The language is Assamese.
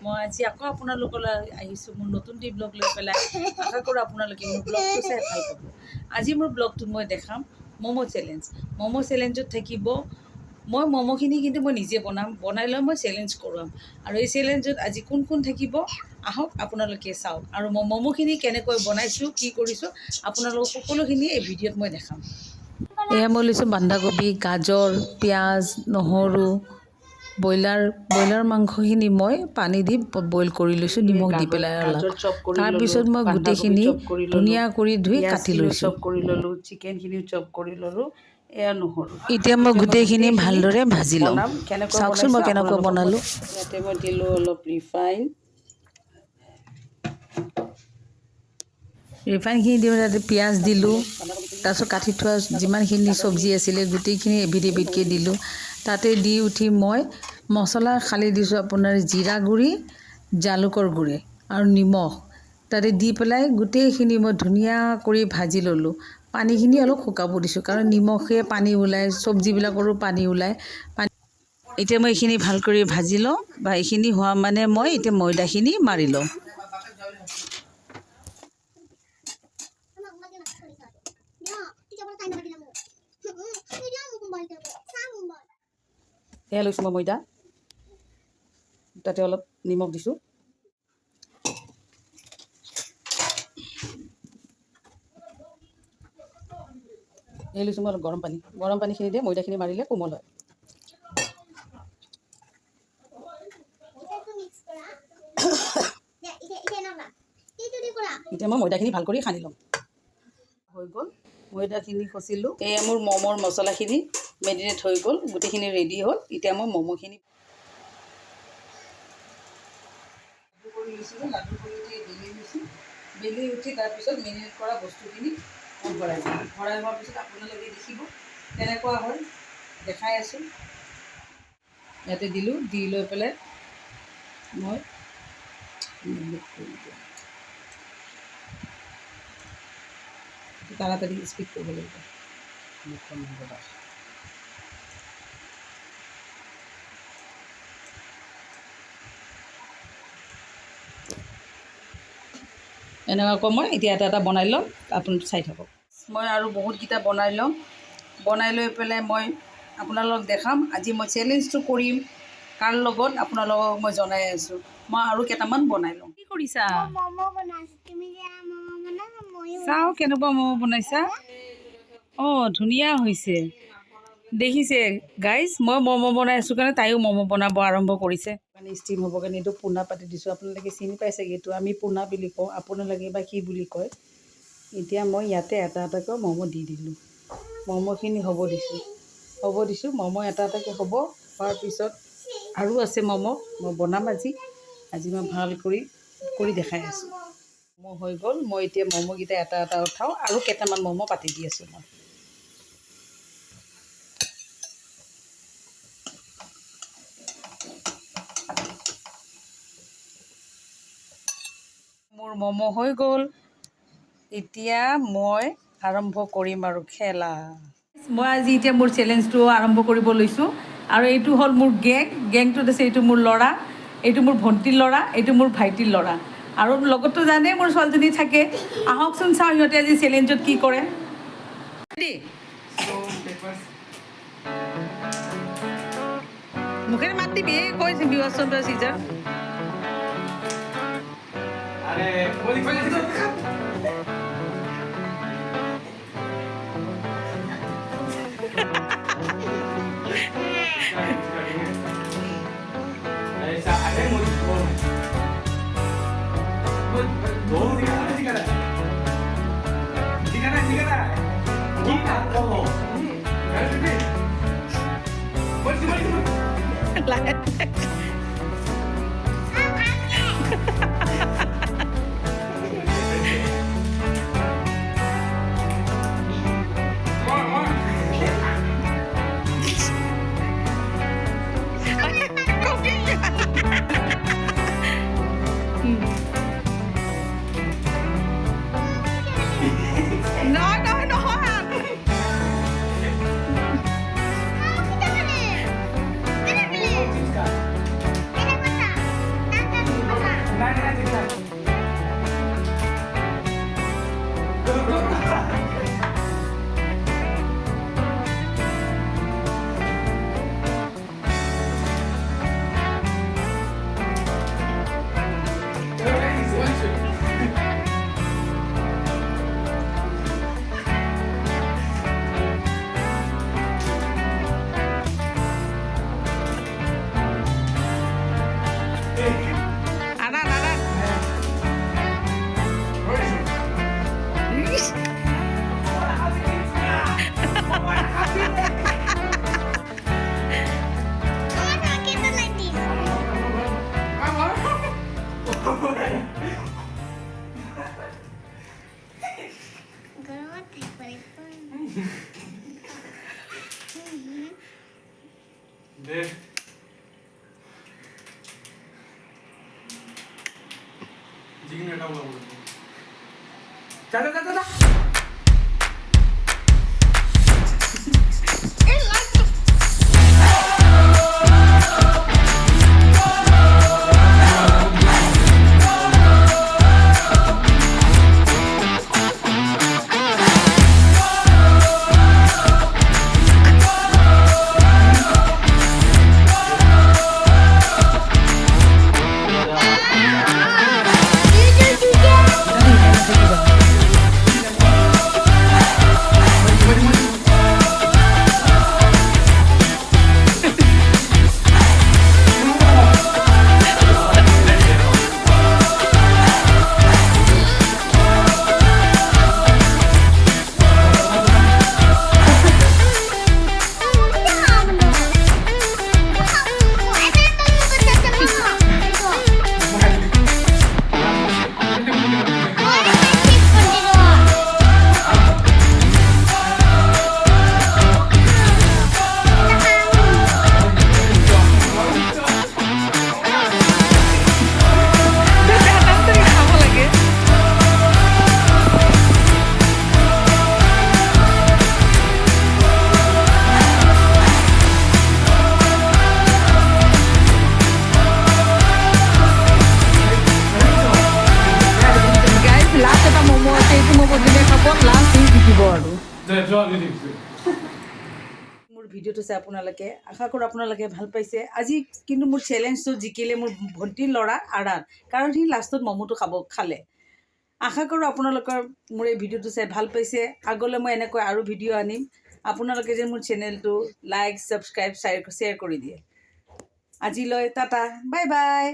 মই আজি আকৌ আপোনালোকলৈ আহিছোঁ মোৰ নতুন টি ব্লগ লৈ পেলাই। আশা কৰোঁ আপোনালোকে মোৰ ব্লগটো চাই ভাল পাব। আজি মোৰ ব্লগটোত মই দেখাম ম'ম' চেলেঞ্জ। ম'ম' চেলেঞ্জত থাকিব মই ম'ম'খিনি কিন্তু মই নিজে বনাই লৈ মই চেলেঞ্জ কৰোৱাম। আৰু এই চেলেঞ্জত আজি কোন কোন থাকিব আহক আপোনালোকে চাওক। আৰু মই ম'ম'খিনি কেনেকৈ বনাইছোঁ কি কৰিছোঁ আপোনালোকক সকলোখিনি এই ভিডিঅ'ত মই দেখাম। এয়া মই লৈছোঁ বন্ধাকবি, গাজৰ, পিঁয়াজ, নহৰু, ব্ৰইলাৰ মাংসখিনি মই পানী দি বইল কৰি লৈছোঁ নিমখ দি পেলাই অলপ। তাৰপিছত মই গোটেইখিনি ধুনীয়া কৰি ধুই কাটি লৈছোঁ। চপ কৰি ল'লোঁ, চিকেনখিনিও চপ কৰি ল'লোঁ। এয়া নহৰু। এতিয়া মই গোটেইখিনি ভালদৰে ভাজি ল'ম। চাওকচোন মই কেনেকৈ বনালোঁ। ইয়াতে মই দিলোঁ অলপ ৰিফাইনখিনি দি তাতে পিঁয়াজ দিলোঁ। তাৰপিছত কাটি থোৱা যিমানখিনি চব্জি আছিলে গোটেইখিনি এবিধকৈ দিলোঁ। তাতে দি উঠি মই মছলা খালি দিছোঁ আপোনাৰ জিৰা গুড়ি, জালুকৰ গুড়ি আৰু নিমখ। তাতে দি পেলাই গোটেইখিনি মই ধুনীয়া কৰি ভাজি ল'লোঁ। পানীখিনি অলপ শুকাব দিছোঁ কাৰণ নিমখে পানী ওলায়, চব্জিবিলাকৰো পানী ওলায়। এতিয়া মই এইখিনি ভাল কৰি ভাজি লওঁ বা এইখিনি হোৱা মানে মই এতিয়া ময়দাখিনি মাৰি লওঁ। এয়া লৈছোঁ মই ময়দা, তাতে অলপ নিমখ দিছোঁ। এই লৈছোঁ মই অলপ গৰম পানীখিনি দিয়ে ময়দাখিনি মাৰিলে কোমল হয়। এতিয়া মই ময়দাখিনি ভাল কৰি সানি ল'ম। হৈ গ'ল ময়দাখিনি খচিলোঁ। এয়া মোৰ ম'মৰ মছলাখিনি মেৰিনেট হৈ গ'ল, গোটেইখিনি ৰেডি হ'ল। এতিয়া মই ম'ম'খিনি লাডু কৰি বেলি উঠি তাৰপিছত মেৰিনেট কৰা বস্তুখিনি মই ভৰাই দিম। ভৰাই হোৱাৰ পিছত আপোনালোকে দেখিব কেনেকুৱা হয়, দেখাই আছোঁ। ইয়াতে দিলোঁ, দি লৈ পেলাই মই তাড়াতাড়ি স্পীড কৰিব লাগিব। এনেকুৱাকৈ মই এতিয়া এটা বনাই ল'ম, আপুনি চাই থাকক। মই আৰু বহুতকেইটা বনাই ল'ম। বনাই লৈ পেলাই মই আপোনালোকক দেখাম। আজি মই চেলেঞ্জটো কৰিম কাৰ লগত আপোনালোকক মই জনাই আছোঁ। মই আৰু কেইটামান বনাই ল'ম। কি কৰিছা? চাওঁ কেনেকুৱা ম'ম' বনাইছা। অঁ ধুনীয়া হৈছে। দেখিছে গাইজ, মই ম'ম' বনাই আছোঁ কাৰণে তাইও ম'ম' বনাব আৰম্ভ কৰিছে। মানে ষ্টিম হ'বৰ কাৰণে এইটো পোনা পাতি দিছোঁ। আপোনালোকে চিনি পাই চাগে, এইটো আমি পোনা বুলি কওঁ, আপোনালোকে বা কি বুলি কয়। এতিয়া মই ইয়াতে এটা এটাকৈ ম'ম' দি দিলোঁ। ম'ম'খিনি হ'ব দিছোঁ। ম'ম' এটা এটাকৈ হ'ব। হোৱাৰ পিছত আৰু আছে ম'ম' মই বনাম আজি মই ভাল কৰি দেখাই আছোঁ। ম'ম' হৈ গ'ল। মই এতিয়া ম'ম'কেইটা এটা এটা উঠাওঁ আৰু কেইটামান ম'ম' পাতি দি আছোঁ মই। মোৰ ম'ম' হৈ গ'ল। এতিয়া মই আৰম্ভ কৰিম আৰু খেলা। মই আজি এতিয়া মোৰ চেলেঞ্জটো আৰম্ভ কৰিব লৈছোঁ। আৰু এইটো হ'ল মোৰ গেংটোত আছে এইটো মোৰ ল'ৰা, এইটো মোৰ ভণ্টিৰ ল'ৰা, এইটো মোৰ ভাইটিৰ ল'ৰা। আৰু লগতো জানেই মোৰ ছোৱালীজনী থাকে। আহকচোন চাওঁ সিহঁতে আজি চেলেঞ্জত কি কৰে। মুখেৰে মাত দিবি, কৈ চিজাৰ। মোৰ ভিডিঅ'টো চাই আপোনালোকে আশা কৰোঁ আপোনালোকে ভাল পাইছে। আজি কিন্তু মোৰ চেলেঞ্জটো জিকিলে মোৰ ভণ্টিৰ ল'ৰা আৰাণ, কাৰণ সি লাষ্টত ম'ম'টো খালে। আশা কৰোঁ আপোনালোকৰ মোৰ এই ভিডিঅ'টো চাই ভাল পাইছে। আগলৈ মই এনেকৈ আৰু ভিডিঅ' আনিম। আপোনালোকে যে মোৰ চেনেলটো লাইক, ছাবস্ক্ৰাইব, শ্বেয়াৰ কৰি দিয়ে। আজিলৈ টাটা, বাই বাই।